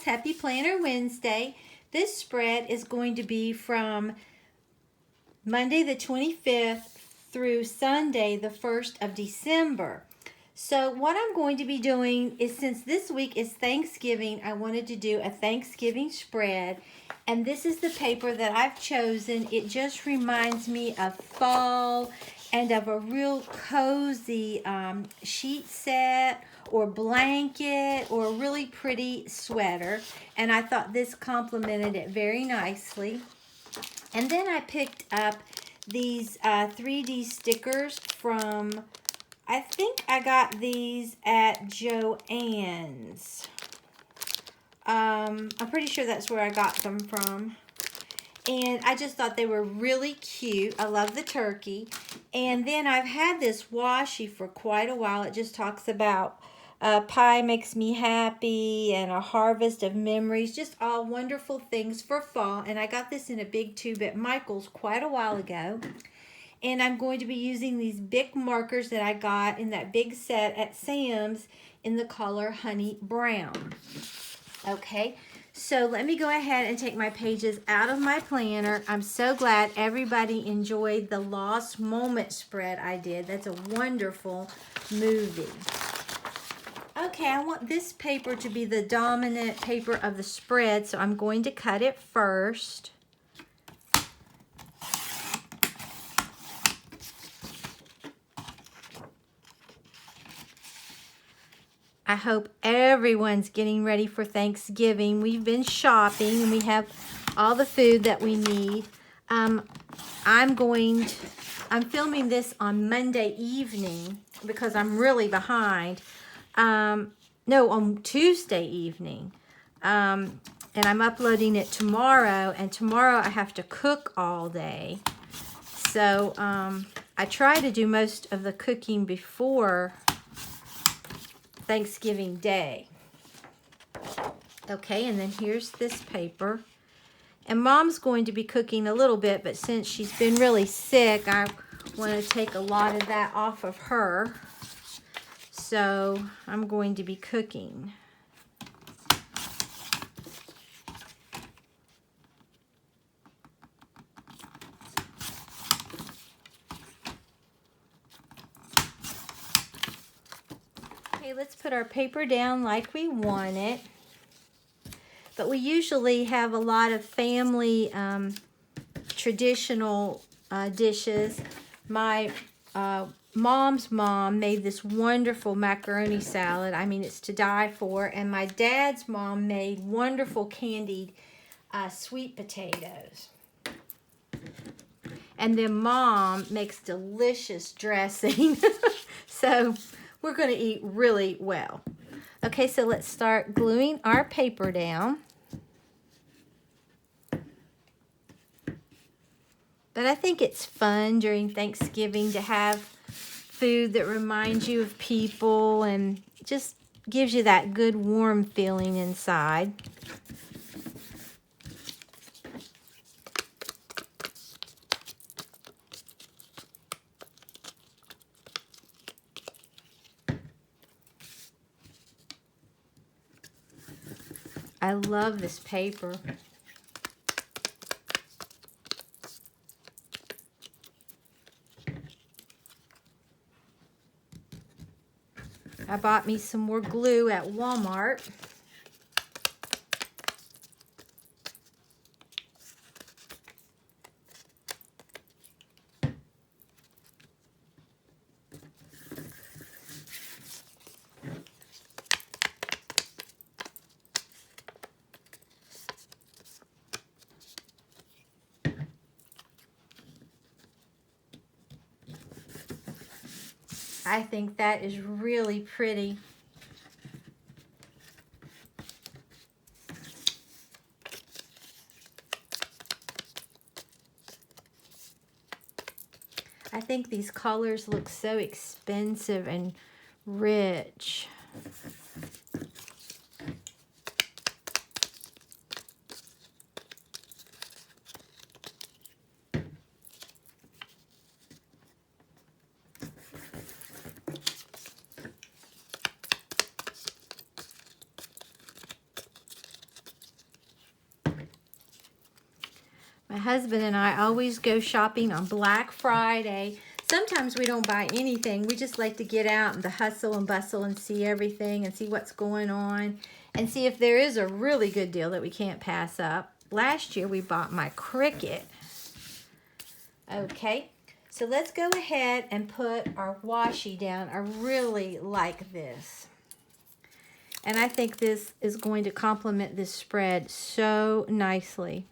guys, happy Planner Wednesday. This spread is going to be from Monday the 25th through Sunday the 1st of December. So what I'm going to be doing is, since this week is Thanksgiving, I wanted to do a Thanksgiving spread. And this is the paper that I've chosen. It just reminds me of fall and of a real cozy sheet set or blanket or a really pretty sweater. And I thought this complemented it very nicely. And then I picked up these 3D stickers from, I think I got these at Joann's. I'm pretty sure that's where I got them from. And I just thought they were really cute. I love the turkey. And then I've had this washi for quite a while. It just talks about pie makes me happy and a harvest of memories. Just all wonderful things for fall. And I got this in a big tube at Michael's quite a while ago. And I'm going to be using these big markers that I got in that big set at Sam's in the color Honey Brown. Okay, so let me go ahead and take my pages out of my planner. I'm so glad everybody enjoyed the Lost Moment spread I did. That's a wonderful movie. Okay, I want this paper to be the dominant paper of the spread, so I'm going to cut it first. I hope everyone's getting ready for Thanksgiving. We've been shopping and we have all the food that we need. I'm filming this on Monday evening because I'm really behind. No, on Tuesday evening. And I'm uploading it tomorrow, and tomorrow I have to cook all day. So I try to do most of the cooking before Thanksgiving Day. Okay, and then here's this paper. And Mom's going to be cooking a little bit, but since she's been really sick, I want to take a lot of that off of her. So I'm going to be cooking. Okay, let's put our paper down like we want it. But we usually have a lot of family traditional dishes. My mom's mom made this wonderful macaroni salad. I mean, it's to die for. And my dad's mom made wonderful candied sweet potatoes. And then Mom makes delicious dressing. So we're going to eat really well. Okay, so let's start gluing our paper down. But I think it's fun during Thanksgiving to have food that reminds you of people and just gives you that good warm feeling inside. I love this paper. I bought me some more glue at Walmart. I think that is really pretty. I think these colors look so expensive and rich. My husband and I always go shopping on Black Friday. Sometimes we don't buy anything. We just like to get out in the hustle and bustle and see everything and see what's going on and see if there is a really good deal that we can't pass up. Last year we bought my Cricut. Okay, so let's go ahead and put our washi down. I really like this. And I think this is going to complement this spread so nicely.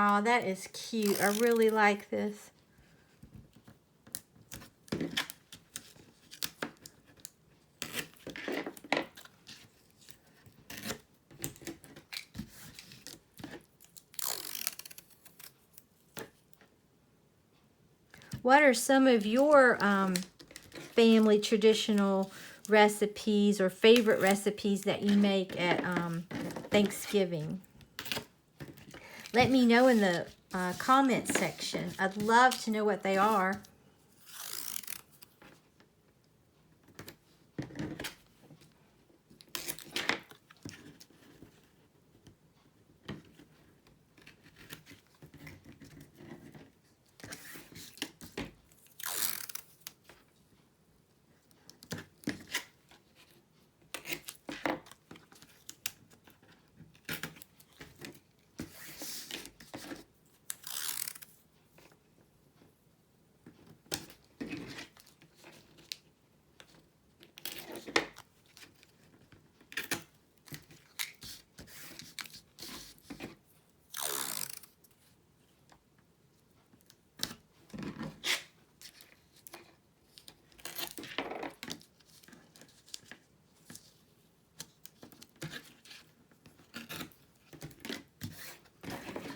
Oh, that is cute. I really like this. What are some of your family traditional recipes or favorite recipes that you make at Thanksgiving? Let me know in the comment section. I'd love to know what they are.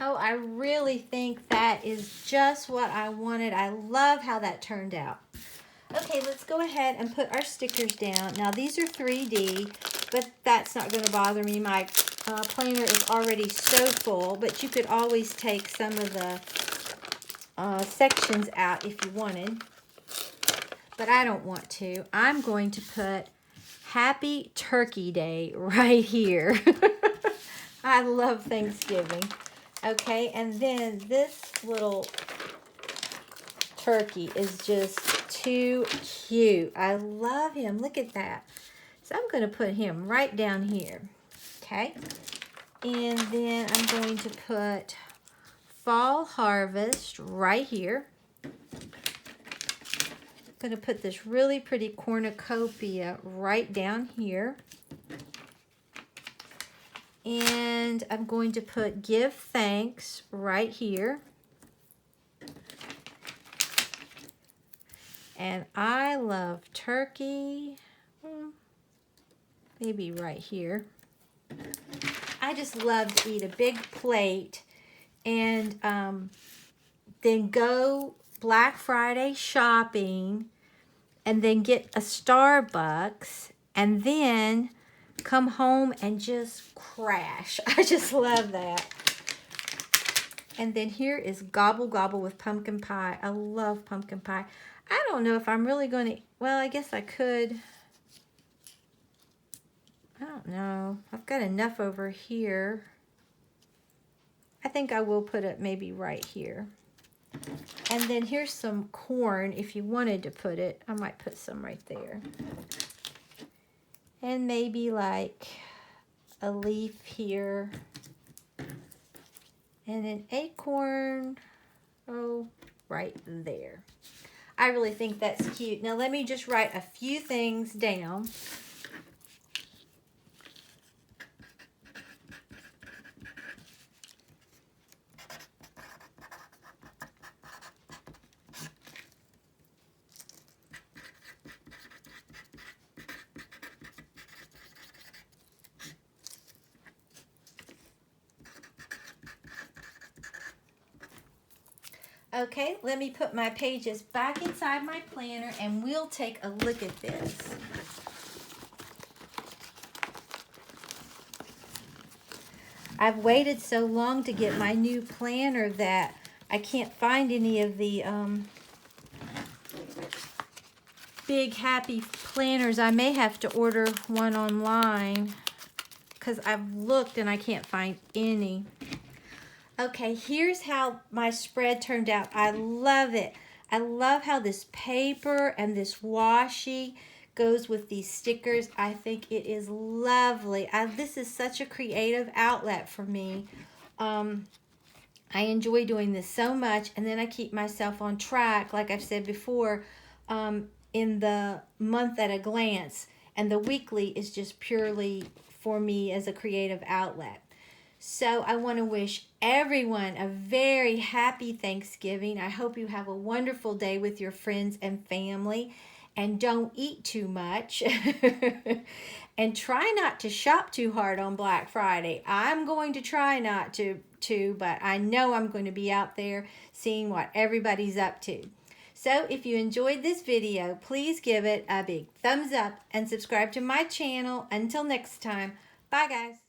Oh, I really think that is just what I wanted. I love how that turned out. Okay, let's go ahead and put our stickers down. Now, these are 3D, but that's not going to bother me. My planner is already so full, but you could always take some of the sections out if you wanted. But I don't want to. I'm going to put Happy Turkey Day right here. I love Thanksgiving. Okay, and then this little turkey is just too cute. I love him. Look at that. So I'm going to put him right down here. Okay, and then I'm going to put Fall Harvest right here. I'm going to put this really pretty cornucopia right down here. And I'm going to put Give Thanks right here. And I love turkey. Maybe right here. I just love to eat a big plate and then go Black Friday shopping and then get a Starbucks and then come home and just crash. I just love that. And then here is Gobble Gobble with pumpkin pie. I love pumpkin pie. I don't know if I'm really going to, well, I guess I could. I don't know. I've got enough over here. I think I will put it maybe right here. And then here's some corn. If you wanted to put it, I might put some right there. And maybe like a leaf here. And an acorn, right there. I really think that's cute. Now let me just write a few things down. Okay, let me put my pages back inside my planner and we'll take a look at this. I've waited so long to get my new planner that I can't find any of the big happy planners. I may have to order one online because I've looked and I can't find any. Okay, here's how my spread turned out. I love it. I love how this paper and this washi goes with these stickers. I think it is lovely. This is such a creative outlet for me. I enjoy doing this so much, and then I keep myself on track, like I've said before, in the month at a glance, and the weekly is just purely for me as a creative outlet. So I want to wish everyone a very happy Thanksgiving. I hope you have a wonderful day with your friends and family. And don't eat too much. And try not to shop too hard on Black Friday. I'm going to try not to, but I know I'm going to be out there seeing what everybody's up to. So if you enjoyed this video, please give it a big thumbs up and subscribe to my channel. Until next time, bye guys.